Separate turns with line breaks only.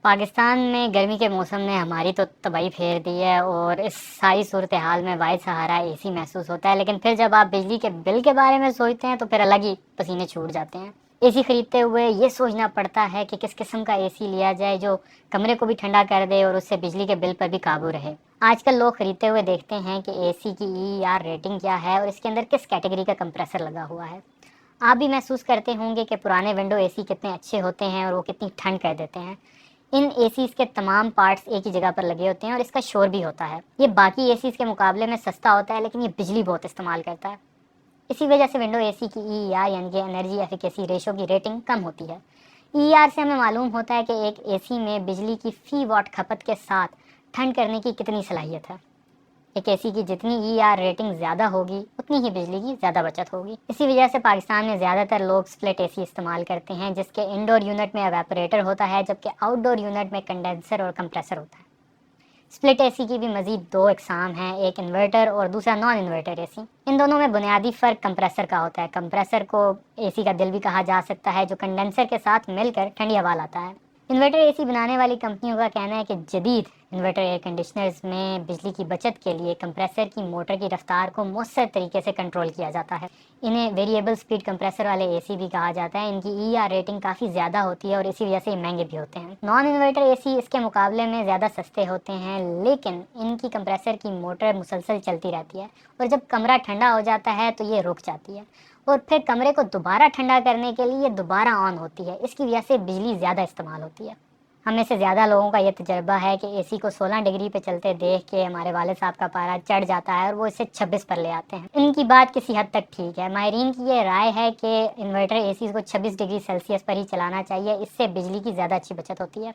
पाकिस्तान में गर्मी के मौसम ने हमारी तो तबाही फेर दी है और इस सारी सूरत हाल में वाहिद सहारा एसी महसूस होता है। लेकिन फिर जब आप बिजली के बिल के बारे में सोचते हैं तो फिर अलग ही पसीने छूट जाते हैं। एसी खरीदते हुए ये सोचना पड़ता है कि किस किस्म का एसी लिया जाए जो कमरे को भी ठंडा कर दे और उससे बिजली के बिल पर भी काबू रहे। आजकल लोग खरीदते हुए देखते हैं कि एसी की ईईआर रेटिंग क्या है और इसके अंदर किस कैटेगरी का कंप्रेसर लगा हुआ है। आप भी महसूस करते होंगे कि पुराने विंडो एसी कितने अच्छे होते हैं और वो कितनी ठंड कर देते हैं। इन एसीज के तमाम पार्ट्स एक ही जगह पर लगे होते हैं और इसका शोर भी होता है। ये बाकी एसीज के मुकाबले में सस्ता होता है लेकिन ये बिजली बहुत इस्तेमाल करता है। इसी वजह से विंडो एसी की ईईआर यानी कि एनर्जी एफिकेसी रेशो की रेटिंग कम होती है। ईईआर से हमें मालूम होता है कि एक एसी में बिजली की फी वाट खपत के साथ ठंड करने की कितनी सलाहियत है। एक एसी की जितनी ईआर रेटिंग ज़्यादा होगी उतनी ही बिजली की ज़्यादा बचत होगी। इसी वजह से पाकिस्तान में ज़्यादातर लोग स्प्लिट एसी इस्तेमाल करते हैं जिसके इंडोर यूनिट में एवेपोरेटर होता है जबकि आउटडोर यूनिट में कंडेंसर और कंप्रेसर होता है। स्प्लिट एसी की भी मजीद दो इकसाम हैं, एक इन्वर्टर और दूसरा नॉन इन्वर्टर एसी। इन दोनों में बुनियादी फ़र्क कंप्रेसर का होता है। कंप्रेसर को एसी का दिल भी कहा जा सकता है जो कंडेंसर के साथ मिलकर ठंडी हवा लाता है। इन्वर्टर एसी बनाने वाली कंपनियों का कहना है कि जदीद इन्वर्टर एयर कंडीशनर्स में बिजली की बचत के लिए कंप्रेसर की मोटर की रफ्तार को मौसर तरीके से कंट्रोल किया जाता है। इन्हें वेरिएबल स्पीड कंप्रेसर वाले एसी भी कहा जाता है। इनकी ईआर रेटिंग काफ़ी ज़्यादा होती है और इसी वजह से ये महंगे भी होते हैं। नॉन इन्वर्टर एसी इसके मुकाबले में ज़्यादा सस्ते होते हैं लेकिन इनकी कंप्रेसर की मोटर मुसलसल चलती रहती है और जब कमरा ठंडा हो जाता है तो ये रुक जाती है और फिर कमरे को दोबारा ठंडा करने के लिए दोबारा ऑन होती है। इसकी वजह से बिजली ज़्यादा इस्तेमाल होती है। हम में से ज़्यादा लोगों का ये तजर्बा है कि एसी को 16 डिग्री पे चलते देख के हमारे वाले साहब का पारा चढ़ जाता है और वो इसे 26 पर ले आते हैं। इनकी बात किसी हद तक ठीक है। माहिरीन की ये राय है कि इन्वर्टर एसी को 26 डिग्री सेल्सियस पर ही चलाना चाहिए, इससे बिजली की ज़्यादा अच्छी बचत होती है।